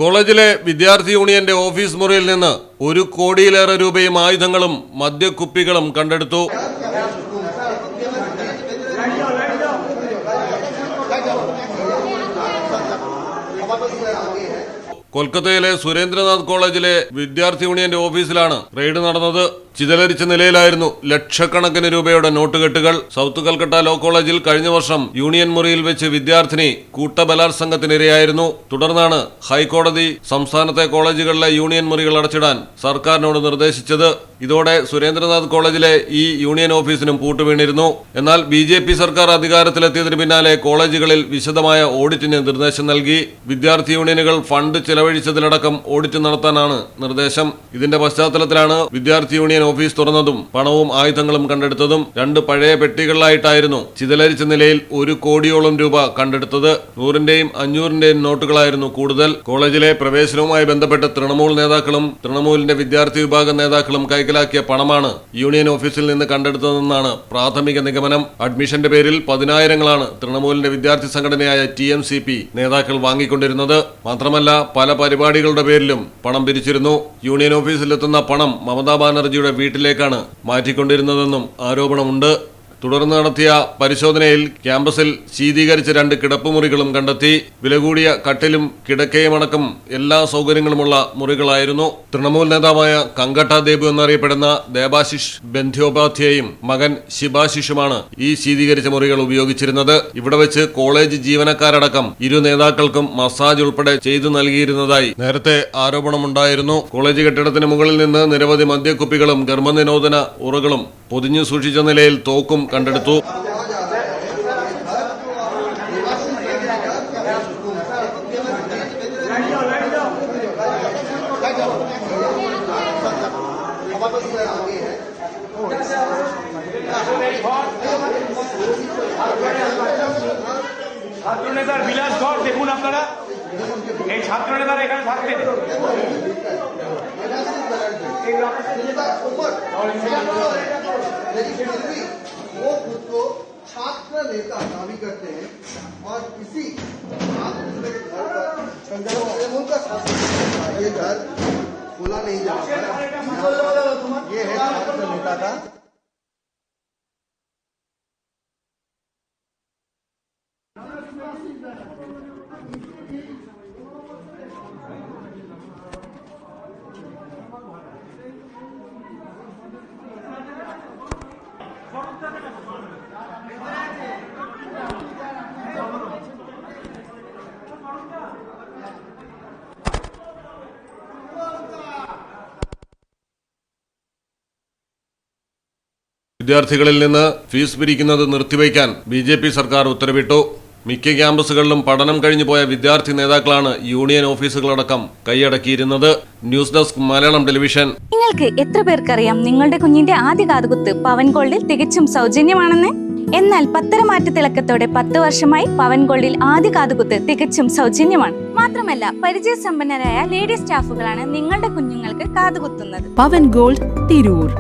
കോളേജിലെ വിദ്യാർത്ഥി യൂണിയന്റെ ഓഫീസ് മുറിയിൽ നിന്ന് 1 കോടിയിലേറെ രൂപയും ആയുധങ്ങളും മദ്യക്കുപ്പികളും കണ്ടെടുത്തു. കൊൽക്കത്തയിലെ സുരേന്ദ്രനാഥ് കോളേജിലെ വിദ്യാർത്ഥി യൂണിയന്റെ ഓഫീസിലാണ് റെയ്ഡ് നടന്നത്. ചിതലരിച്ച നിലയിലായിരുന്നു ലക്ഷക്കണക്കിന് രൂപയുടെ നോട്ടുകെട്ടുകൾ. സൗത്ത് കൽക്കട്ട ലോ കോളേജിൽ കഴിഞ്ഞ വർഷം യൂണിയൻ മുറിയിൽ വെച്ച് വിദ്യാർത്ഥിനി കൂട്ടബലാത്സംഗത്തിനിരയായിരുന്നു. തുടർന്നാണ് ഹൈക്കോടതി സംസ്ഥാനത്തെ കോളേജുകളിലെ യൂണിയൻ മുറികൾ അടച്ചിടാൻ സർക്കാരിനോട് നിർദ്ദേശിച്ചത്. ഇതോടെ സുരേന്ദ്രനാഥ് കോളേജിലെ ഈ യൂണിയൻ ഓഫീസിനും പൂട്ടുവീണിരുന്നു. എന്നാൽ BJP സർക്കാർ അധികാരത്തിലെത്തിയതിനു പിന്നാലെ കോളേജുകളിൽ വിശദമായ ഓഡിറ്റിന് നിർദ്ദേശം നൽകി. വിദ്യാർത്ഥി യൂണിയനുകൾ ഫണ്ട് ചെലവഴിച്ചതിലടക്കം ഓഡിറ്റ് നടത്താനാണ് നിർദ്ദേശം. ഇതിന്റെ പശ്ചാത്തലത്തിലാണ് വിദ്യാർത്ഥി യൂണിയൻ ഓഫീസ് തുറന്നതും പണവും ആയുധങ്ങളും കണ്ടെടുത്തതും. 2 പഴയ പെട്ടികളിലായിട്ടായിരുന്നു ചിതലരിച്ച നിലയിൽ 1 കോടിയോളം രൂപ കണ്ടെടുത്തത്. 100ന്റെയും 500ന്റെയും നോട്ടുകളായിരുന്നു കൂടുതൽ. കോളേജിലെ പ്രവേശനവുമായി ബന്ധപ്പെട്ട് തൃണമൂൽ നേതാക്കളും തൃണമൂലിന്റെ വിദ്യാർത്ഥി വിഭാഗം നേതാക്കളും കൈക്കലാക്കിയ പണമാണ് യൂണിയൻ ഓഫീസിൽ നിന്ന് കണ്ടെടുത്തതെന്നാണ് പ്രാഥമിക നിഗമനം. അഡ്മിഷന്റെ പേരിൽ 10,000ങ്ങളാണ് തൃണമൂലിന്റെ വിദ്യാർത്ഥി സംഘടനയായ TMCP നേതാക്കൾ വാങ്ങിക്കൊണ്ടിരുന്നത്. മാത്രമല്ല പല പരിപാടികളുടെ പേരിലും പണം പിരിച്ചിരുന്നു. യൂണിയൻ ഓഫീസിലെത്തുന്ന പണം മമതാ ബാനർജിയുടെ വീട്ടിലേക്കാണ് മാറ്റിക്കൊണ്ടിരുന്നതെന്നും ആരോപണമുണ്ട്. തുടർന്ന് നടത്തിയ പരിശോധനയിൽ ക്യാമ്പസിൽ ശീതീകരിച്ച 2 കിടപ്പുമുറികളും കണ്ടെത്തി. വില കൂടിയ കട്ടിലും കിടക്കയും അടക്കം എല്ലാ സൗകര്യങ്ങളുമുള്ള മുറികളായിരുന്നു. തൃണമൂൽ നേതാവായ കങ്കട്ട ദേബു എന്നറിയപ്പെടുന്ന ദേബാശിഷ് ബന്ധ്യോപാധ്യായും മകൻ ശിബാശിഷുമാണ് ഈ ശീതീകരിച്ച മുറികൾ ഉപയോഗിച്ചിരുന്നത്. ഇവിടെ വെച്ച് കോളേജ് ജീവനക്കാരടക്കം 2 നേതാക്കൾക്കും മസാജ് ഉൾപ്പെടെ ചെയ്തു നൽകിയിരുന്നതായി നേരത്തെ ആരോപണമുണ്ടായിരുന്നു. കോളേജ് കെട്ടിടത്തിന് മുകളിൽ നിന്ന് നിരവധി മദ്യക്കുപ്പികളും ഗർഭനിരോധന ഉറകളും പൊതിഞ്ഞു സൂക്ഷിച്ച നിലയിൽ തോക്കും കണ്ടെടുത്തു. ছাত্রনেতার বিলাস ঘর দেখুন আপনারা, এই ছাত্রনেতারা এখানে থাকতেন। वो खुद को छात्र नेता दावी करते हैं और किसी छात्र के घर पर उनका ये घर खुला नहीं जा रहा। ये है छात्र नेता का। വിദ്യാർത്ഥികളിൽ നിന്ന് ഫീസ് പിരിക്കുന്നത് നിർത്തിവയ്ക്കാൻ BJP സർക്കാർ ഉത്തരവിട്ടു. മിക്ക ക്യാമ്പസുകളിലും പഠനം കഴിഞ്ഞു പോയ വിദ്യാർത്ഥി നേതാക്കളാണ് യൂണിയൻ ഓഫീസുകളടക്കം കൈയടക്കിയിരുന്നത്. News desk Malayalam television. നിങ്ങൾക്ക് എത്ര പേർക്കറിയാം നിങ്ങളുടെ കുഞ്ഞിന്റെ ആദ്യ കാതുകുത്ത് പവൻ ഗോൾഡിൽ തികച്ചും സൗജന്യമാണെന്ന്? എന്നാൽ പത്തരമാറ്റ തിളക്കത്തോടെ 10 വർഷമായി പവൻ ഗോൾഡിൽ ആദ്യ കാതുകുത്ത് തികച്ചും സൗജന്യമാണ്. മാത്രമല്ല പരിചയസമ്പന്നരായ ലേഡി സ്റ്റാഫുകളാണ് നിങ്ങളുടെ കുഞ്ഞുങ്ങൾക്ക് കാതുകുത്തുന്നത്. പവൻ ഗോൾഡ് തിരൂർ.